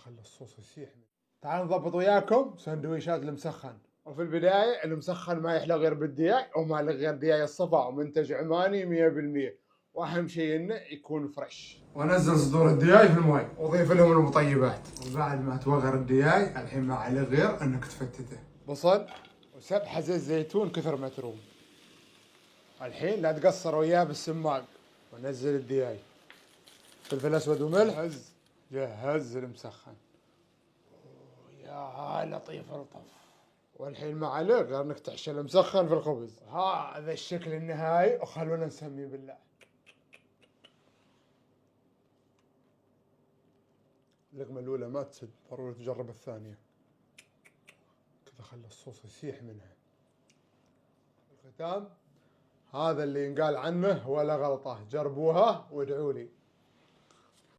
خلي الصوص يسيح. تعال نضبط وياكم سندويشات المسخن. وفي البداية المسخن ما يحلى غير بالدياي، وما له غير دياي الصفا ومنتج عماني 100%. واهم شيء انه يكون فريش. وانزل صدور الدياي في الماء واضيف لهم المطيبات، وبعد ما توغر الدياي الحين ما عليه غير انك تفتته بصل وسبحه زيت زيتون كثر ما تروم. الحين لا تقصر وياه بالسماق، ونزل الدياي، فلفل اسود وملح، جهز المسخن. يا لطيف الطف. والحين ما عليه غير انك تحشي المسخن في الخبز. هذا الشكل النهائي، وخلونا نسمي بالله. اللقمة الأولى ما تسد، ضروري تجرب الثانية. كذا خلي الصوص يسيح منها. الختام هذا اللي ينقال عنه ولا غلطة، جربوها وادعوا لي.